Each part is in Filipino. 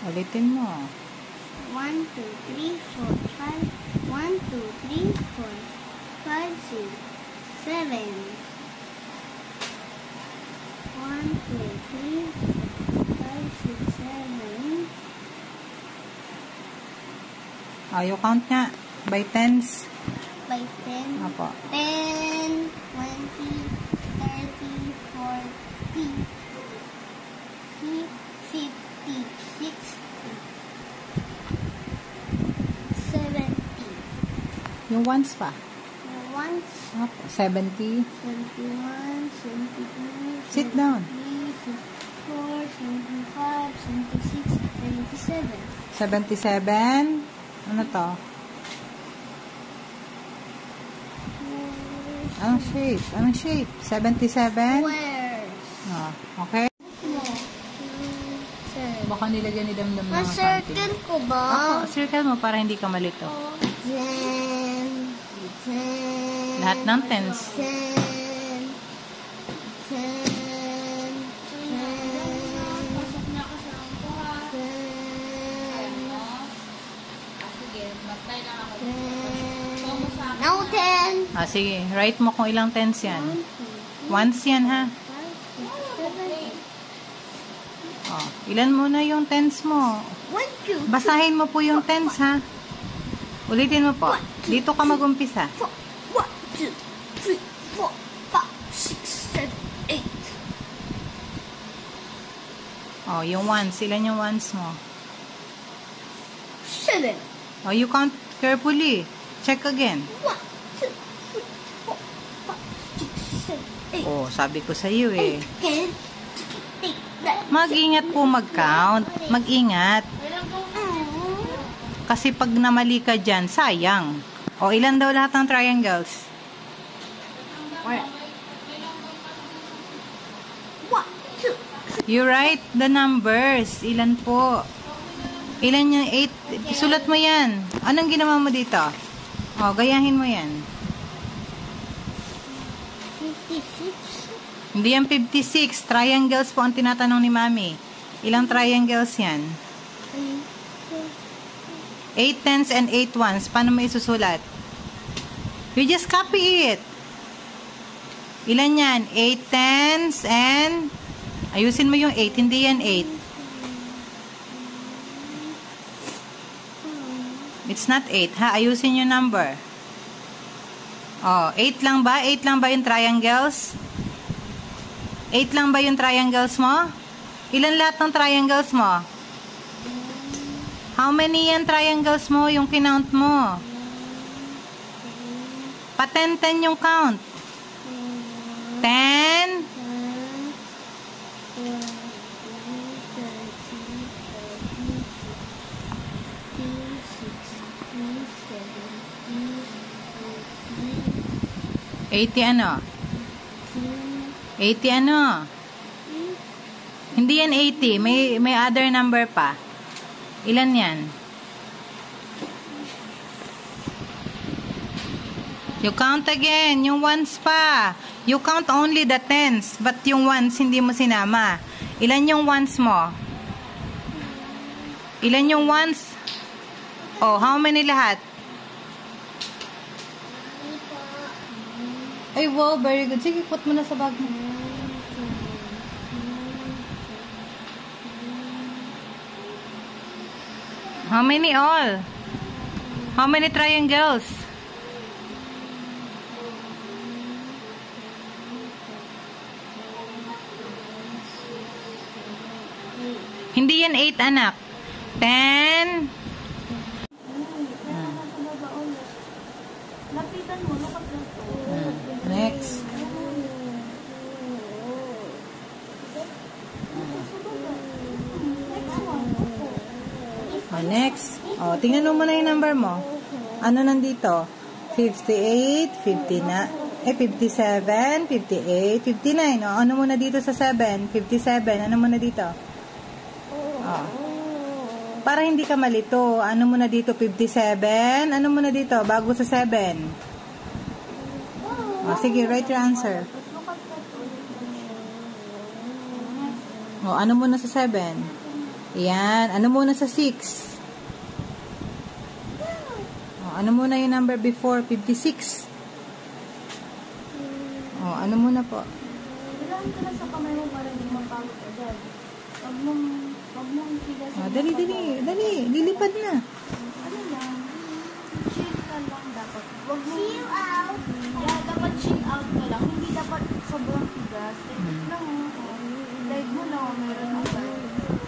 Ulitin mo. 1, 2, 3, 4, 5. 1, 2, 3, 4, 5, 6, 7. 1, 2, 3, 4, 5, 6, 7. You count nga. By tens. By 10. Apo. 10, 20, 30, 40, 50, 60, 70. Yung ones pa. Once. Apo. 70. 71, 72, Sit down. 74, 75, 76, 77. 77. Ano to? Anong shape? Anong shape? 77? Squares. Okay. Baka nilagyan ni Damdam ng Ma-circle ko ba? Ako, circle mo para hindi ka malito. 10, 10. Lahat ng tens. 10, 10. Now 10. Sige. Write mo kung ilang tens yan. Ones yan, ha? Ilan muna yung tens mo? Basahin mo po yung tens, ha? Ulitin mo po. Dito ka mag-umpisa. 1, 2, 3, 4, 5, 6, 7, 8. Yung ones. Ilan yung ones mo? 7. You count carefully. Check again. 1, 2, 3, 4, 5, 6, 7, 8. Sabi ko sa iyo eh. 10. Mag-ingat po mag-count. Mag-ingat. Kasi pag namali ka dyan, sayang. Ilan daw lahat ng triangles? 1, 2. You write the numbers. Ilan po? Ilan yung 8? Sulat mo yan. Anong ginawa mo dito? Gayahin mo yan. 56. Hindi yan 56. Triangles po ang tinatanong ni Mami. Ilang triangles yan? 8 tens and 8 ones. Paano mo isusulat? You just copy it. Ilan yan? 8 tens and... Ayusin mo yung 8. Hindi yan 8. It's not 8, ha? Ayusin yung number. 8 lang ba? 8 lang ba yung triangles? 8 lang ba yung triangles mo? Ilan lahat ng triangles mo? How many yan triangles mo yung kinount mo? Pa 10 yung count. 10. 80 ano? 80 ano? Hindi yan 80. May other number pa. Ilan yan? You count again. Yung ones pa. You count only the tens. But yung ones, hindi mo sinama. Ilan yung ones mo? Ilan yung ones? How many lahat? Ay, wow, very good. Sige, put mo na sa bag mo. How many all? How many triangles? Hindi yan 8, anak. 10. Lapitan mo, lapat na to. Next. Next. Tingnan mo muna yung number mo. Ano nandito? 58, 59, 57, 58, 59. Ano muna dito sa 7? 57. Ano muna dito? Para hindi ka malito. Ano muna dito? 57. Ano muna dito? Bago sa 7. O, sige, write your answer. O, ano muna sa 7? Yan. Ano muna sa 6? O, ano muna yung number before 56? O, ano muna po? Kailangan ka lang sa kamay mo para hindi mapagod agad. Huwag mong higa sa Dali. Lilipad na. Ano lang, chill ka lang dapat. Huwag mo, chill out. Yeah, dapat chill out ka lang. Hindi dapat sobrang tigas. Like lang, like mo lang, meron agad.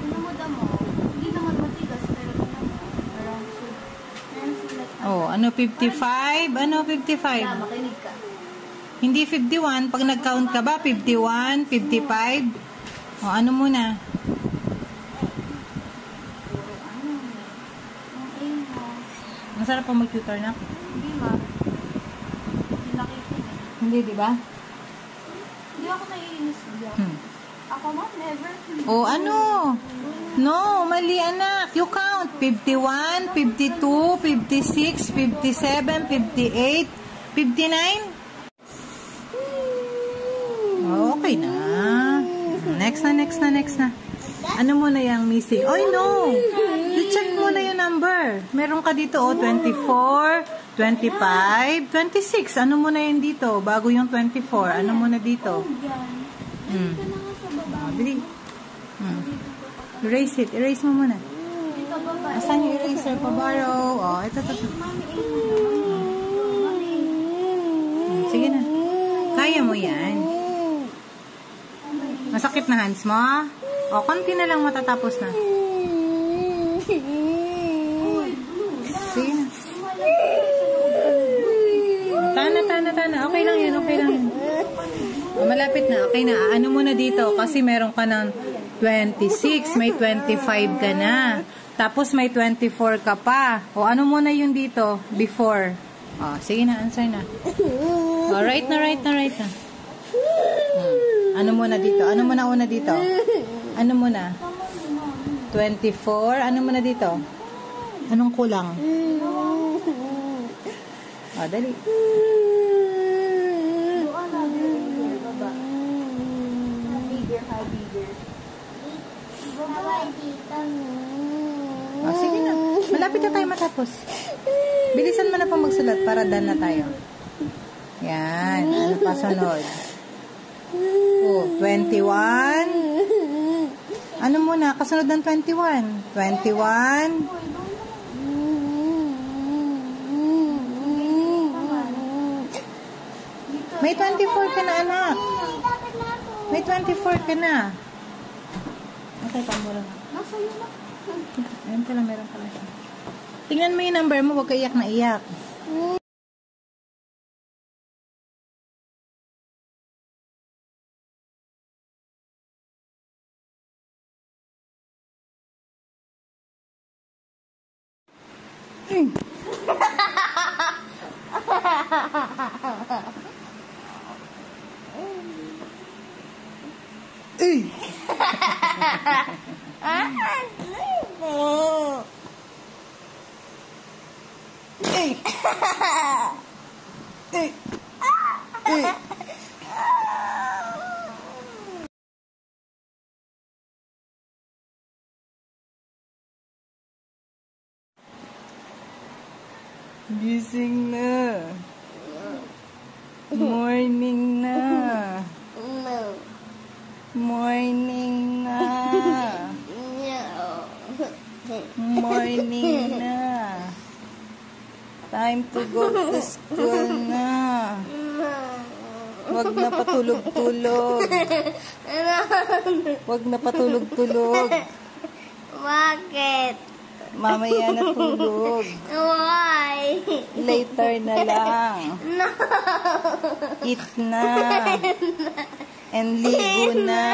Pinumuda mo, hindi naman matigas, pero around chill. Oh, ano 55? Ano 55? Yeah, makinig ka. Hindi 51. Pag nag-count ka ba? 51, 55? O, ano muna? Masarap pa mag-tutor na. Hindi ma. Hindi nakikinig. Hindi, di ba? Hindi ako naiinis. Ako ma, never. O, ano? No, mali anak. You count. 51, 52, 56, 57, 58, 59. Oh, okay na. Next na. Ano muna yung missing? Oh, no. I-check muna yung number. Meron ka dito, 24, 25, 26. Ano muna yun dito? Bago yung 24. Ano muna dito? Bili. Erase mo muna. Asan yung eraser? Pabaro. Oh, ito. Sige na. Kaya mo yan. Masakit na hands mo? O, konti na lang matatapos na. Sige na. Tana. Okay lang yan. O, malapit na. Okay na. Ano muna dito? Kasi meron ka ng 26. May 25 ka na. Tapos may 24 ka pa. O, ano muna yun dito? Before. O, sige na. Answer na. O, right na. Ano muna dito? Ano muna una dito? Ano muna? 24. Ano muna dito? Anong kulang? O, dali. O, sige na. Malapit na tayo matapos. Bilisan mo na pa magsulat para done na tayo. Yan. Ano pa sunod? Oh, 21. Ano muna? Kasunod ng 21. 21. May 24 ka na, anak. May 24 ka na. Okay, pamura na. Ayun pala, meron pala siya. Tingnan mo yung number mo, huwag ka iyak na iyak. Gising na. Morning na. Morning na. Morning na. Time to go to school na. Wag na patulog-tulog. Wag na patulog-tulog. Bakit? Mamaya na tulog. Why? Later na lang. No. Eat na. And ligo na.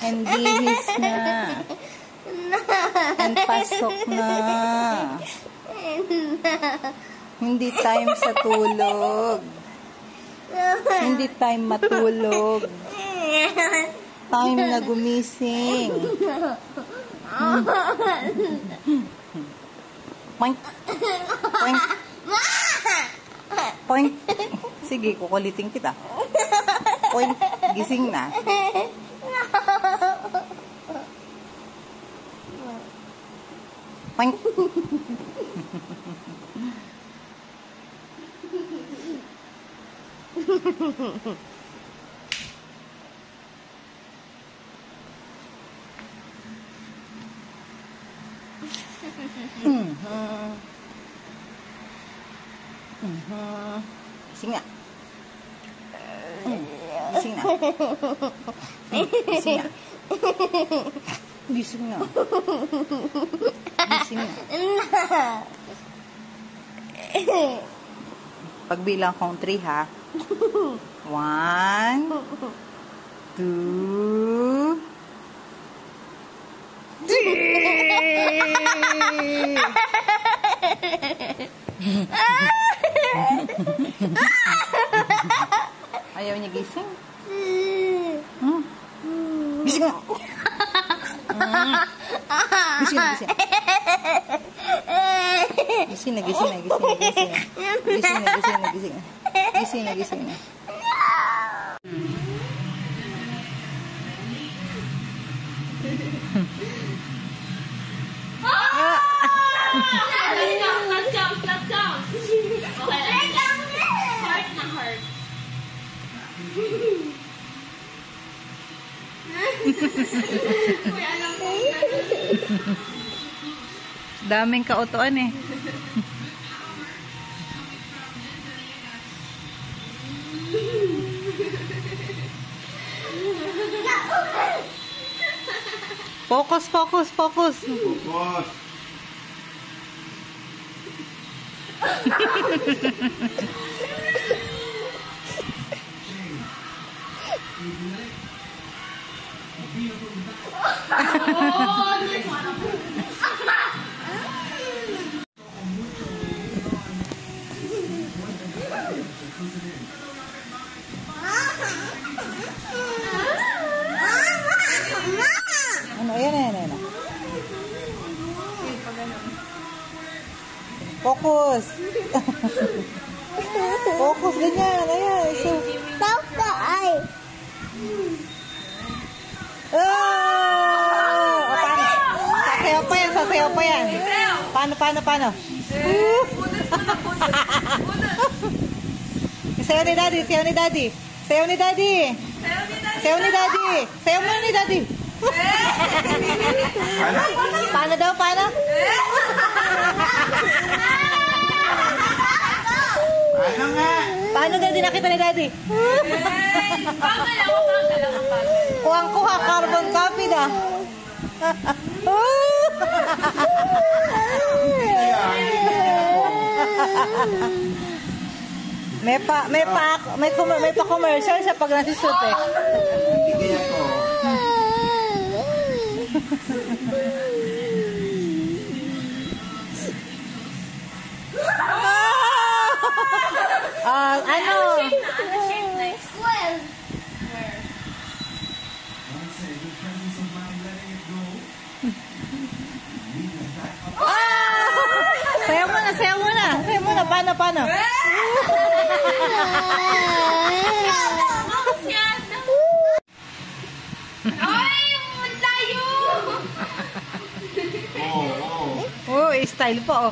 And bihis na. And pasok na. Hindi time sa tulog. Hindi time matulog. Time na gumising. Poink. Poink. Point. Sige, kukulitin kita. Point. Gising na. Point. Gising na. Gising na. Gising na. Gising na. Gising na. Pagbilang kong 3 ha. 1, 2, 3. Ayaw niya gising? Gising na. Gising na, gising. Gising na, gising na, gising na, gising na. Gising na, gising na, gising na. Gising na, gising na. Let's jump. Okay, heart na heart. Daming kautuan eh. Focus, focus, focus. Focus. Ano, ayan. Focus. Focus, ganyan. Ayan. So, sasayaw pa yan. Paano? Sayaw ni Daddy. Sayaw mo ni Daddy. Paano daw? Ano nga? Paano daw dinakita ni Daddy? Kuha carbon copy da. May pa commercial sa pag nasusut eh. Bigay ako. Ano? Sayaw mo na. Paano? Ay, layo! Oo. Style po.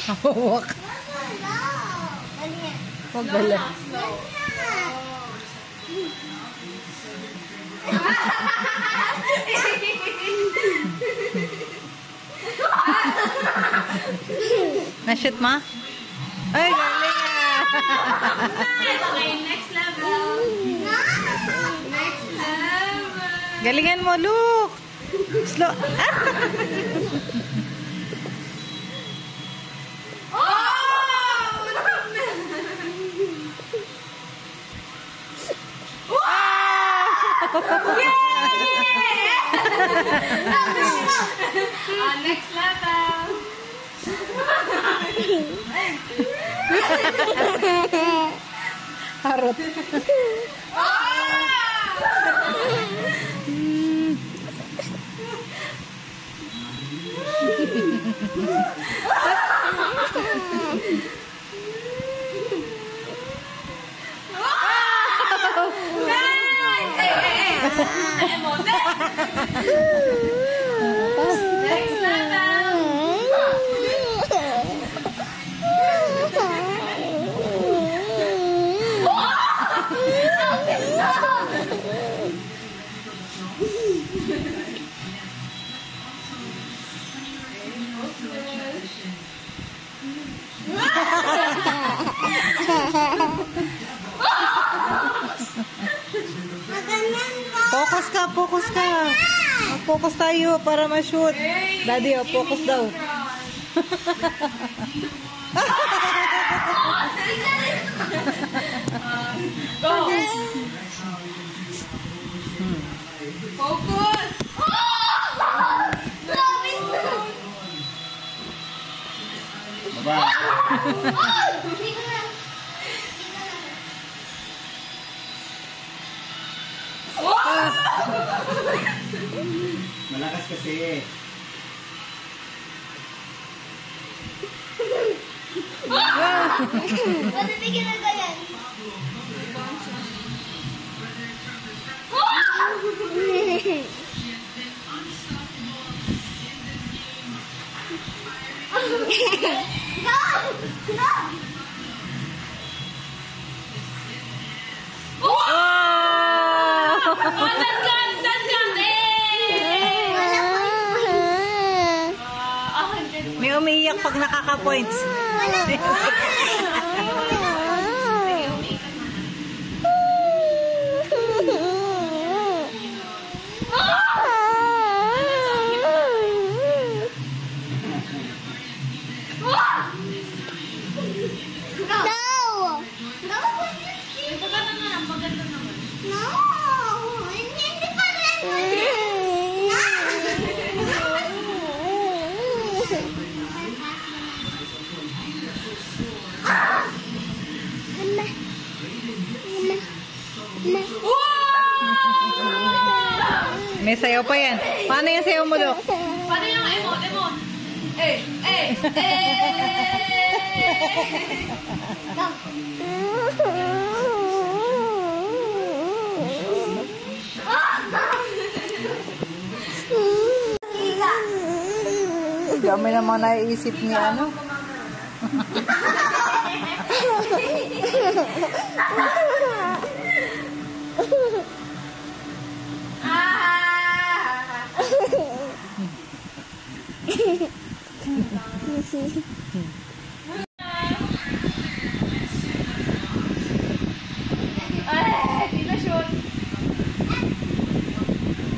Hawak. Huwag gala. Na-shoot ma? Ay, galing Okay, next level. Next level. Galingan mo, look. Slow. Next level. Harot. Next level. Focus ka, focus ka. Focus tayo para ma-shoot. Daddy, oh, focus daw. Go. Focus. Baba. Malakas kasi. Matibigyan na ba yan? May umiiyak pag nakaka-points. May sayaw pa yan. Paano yung sayaw mo, Dok? Paano yung emote? Dami namang naiisip ni ano. Di na shoot.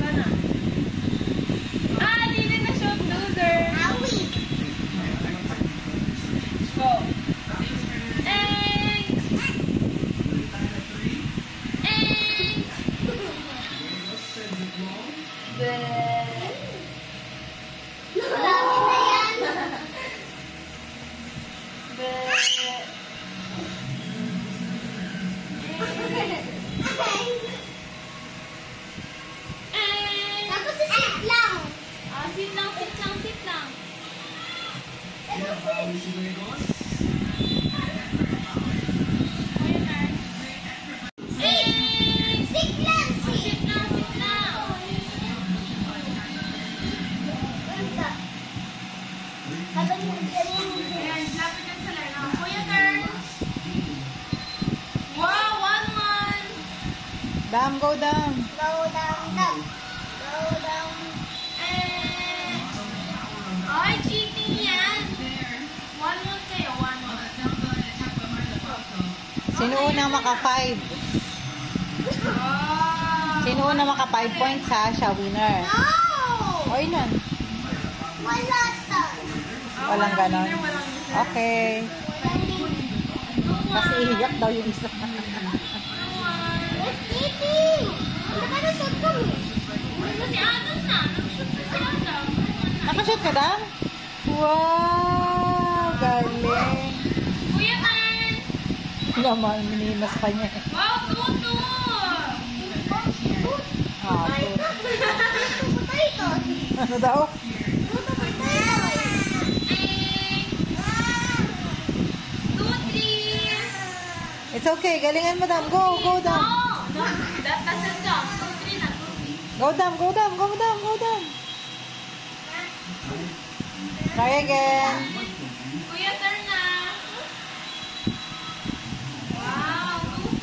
Mana? Di na shoot, loser. Go. Sit lang. Wow, 1-1. Dam, go down. Ay, cheating yan. 1-1 kayo, 1-1. Sino unang maka-5? Sino unang maka-5 points ha? Siya winner. O, ilan? Walang ganon. Okay. Kasi iyak daw yung isa. Si Adam na. Nag-shoot na si Adam. Nakashoot ka, Dam? Wow! Galing. Kuya, turn. Naman, minimas pa niya. Wow, tuto! Ah, Potato! ano daw? Tuto potato! 2, 3! It's okay. Galingan mo, Dam. Go, go, Dam. No! That's the jump. 2, 3 na, 2, 3. Go, Dam, go, Dam, go, Dam, go, Dam. Try again. Kuya, turn na! Wow, 2,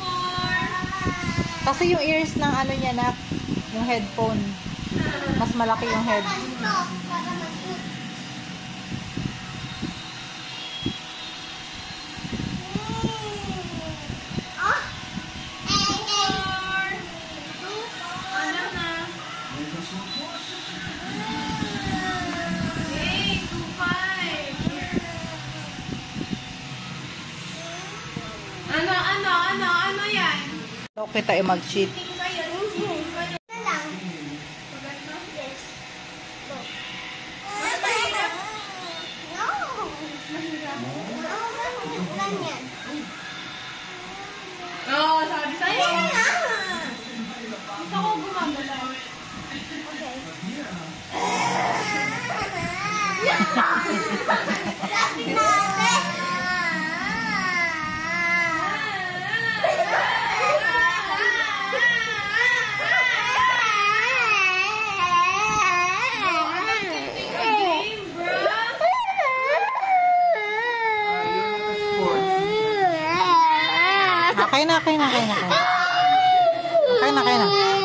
4! Kasi yung ears ng ano niya na, yung headphone. Mas malaki yung head. Ano na? Hey, 2, 5! Ano yan? Okay tayo mag-cheat. Oo, sabi sa'yo. Gusto ko gumagalaw. Okay. Sabi natin. Okay na. Okay na.